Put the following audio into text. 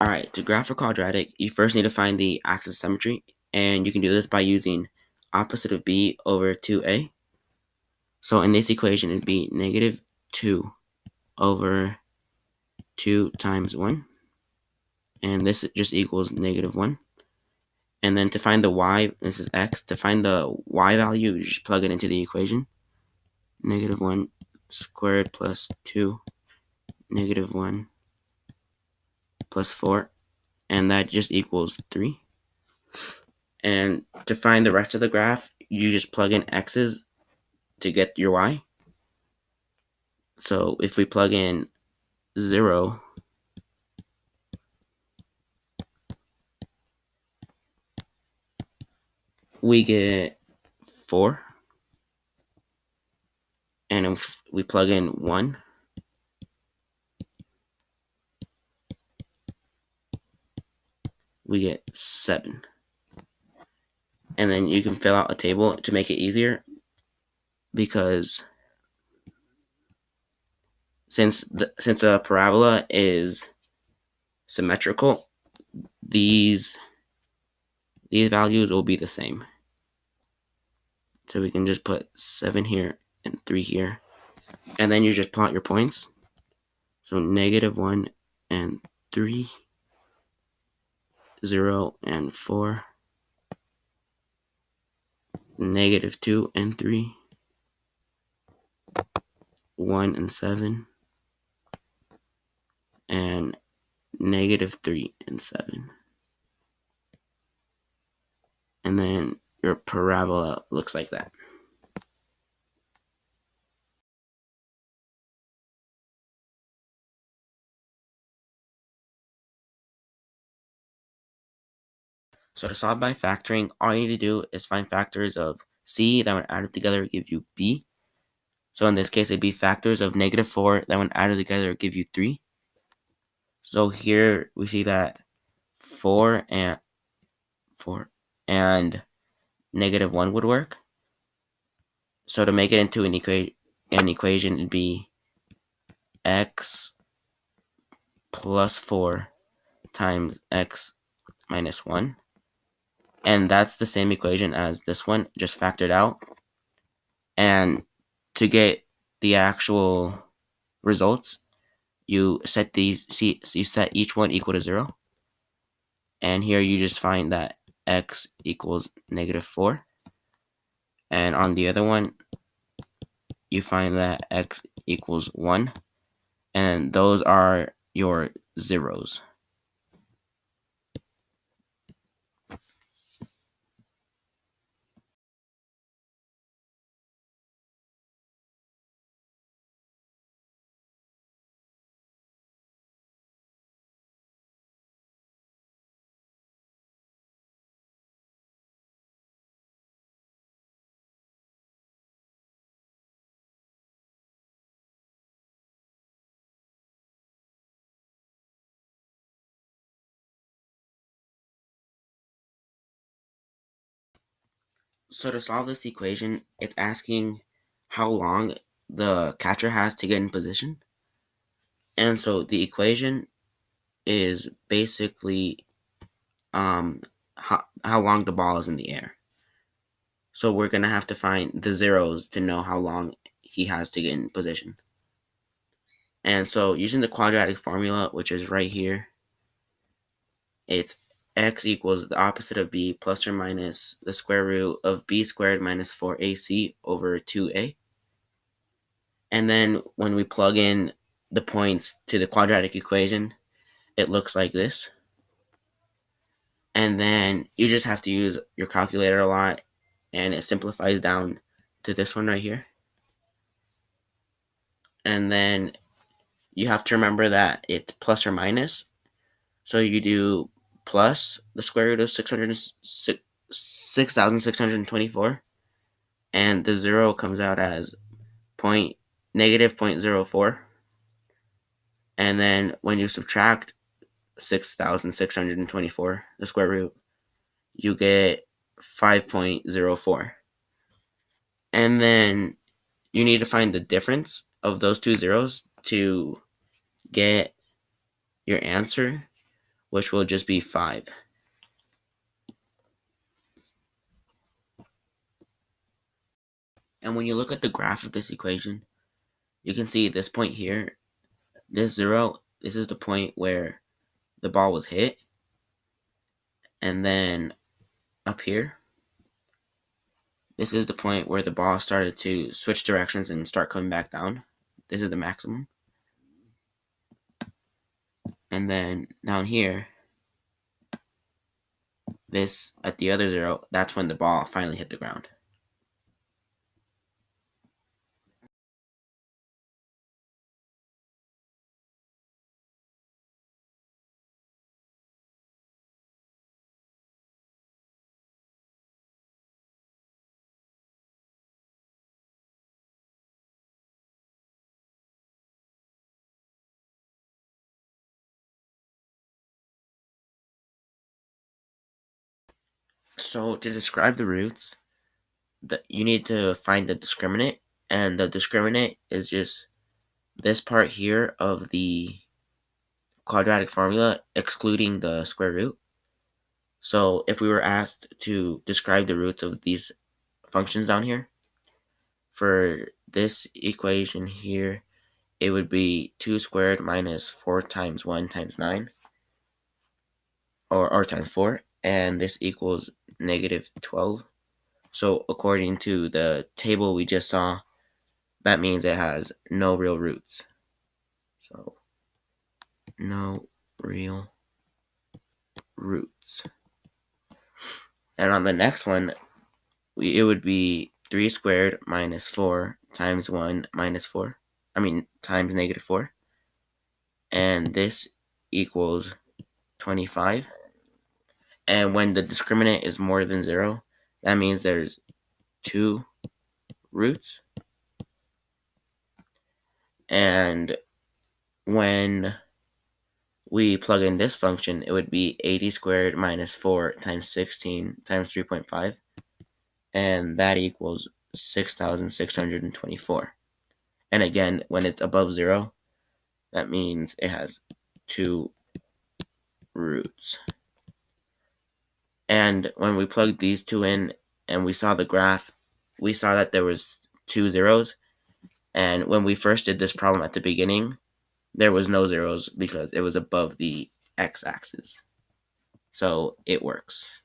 Alright, to graph a quadratic, you first need to find the axis of symmetry, and you can do this by using opposite of b over 2a. So in this equation, it'd be negative 2 over 2 times 1, and this just equals negative 1. And then to find the y, this is x, to find the y value, you just plug it into the equation. Negative 1 squared plus 2, negative 1 plus 4, and that just equals 3. And to find the rest of the graph, you just plug in x's to get your y. So if we plug in 0, we get 4. And if we plug in 1, we get 7. And then you can fill out a table to make it easier, because since a parabola is symmetrical, these values will be the same. So we can just put 7 here and 3 here, and then you just plot your points. So negative 1 and 3, 0 and 4, negative 2 and 3, 1 and 7, and negative 3 and 7. And then your parabola looks like that. So to solve by factoring, all you need to do is find factors of c that when added together give you b. So in this case, it'd be factors of negative 4 that when added together give you 3. So here we see that 4 and negative 1 would work. So to make it into an equation, it'd be x plus 4 times x minus 1. And that's the same equation as this one, just factored out. And to get the actual results, you set you set each one equal to 0. And here you just find that x equals negative 4. And on the other one, you find that x equals 1. And those are your zeros. So to solve this equation, it's asking how long the catcher has to get in position. And so the equation is basically how long the ball is in the air. So we're going to have to find the zeros to know how long he has to get in position. And so using the quadratic formula, which is right here, it's x equals the opposite of b plus or minus the square root of b squared minus 4ac over 2a. And then when we plug in the points to the quadratic equation, it looks like this. And then you just have to use your calculator a lot, and it simplifies down to this one right here. And then you have to remember that it's plus or minus. So you do plus the square root of 6,624, and the 0 comes out as negative 0.04. And then when you subtract 6,624, the square root, you get 5.04. And then you need to find the difference of those two zeros to get your answer, which will just be 5. And when you look at the graph of this equation, you can see this point here, this 0, this is the point where the ball was hit. And then up here, this is the point where the ball started to switch directions and start coming back down. This is the maximum. And then down here, this at the other 0, that's when the ball finally hit the ground. So to describe the roots, you need to find the discriminant, and the discriminant is just this part here of the quadratic formula excluding the square root. So if we were asked to describe the roots of these functions down here, for this equation here, it would be 2 squared minus 4 times 1 times 9, or times 4, and this equals negative 12. So according to the table we just saw, that means it has no real roots. So no real roots. And on the next one, it would be 3 squared minus 4 times 1 minus 4. Times negative 4. And this equals 25. And when the discriminant is more than 0, that means there's 2 roots. And when we plug in this function, it would be 80 squared minus 4 times 16 times 3.5. And that equals 6,624. And again, when it's above 0, that means it has 2 roots. And when we plugged these two in and we saw the graph, we saw that there was 2 zeros. And when we first did this problem at the beginning, there was no zeros because it was above the x-axis. So it works.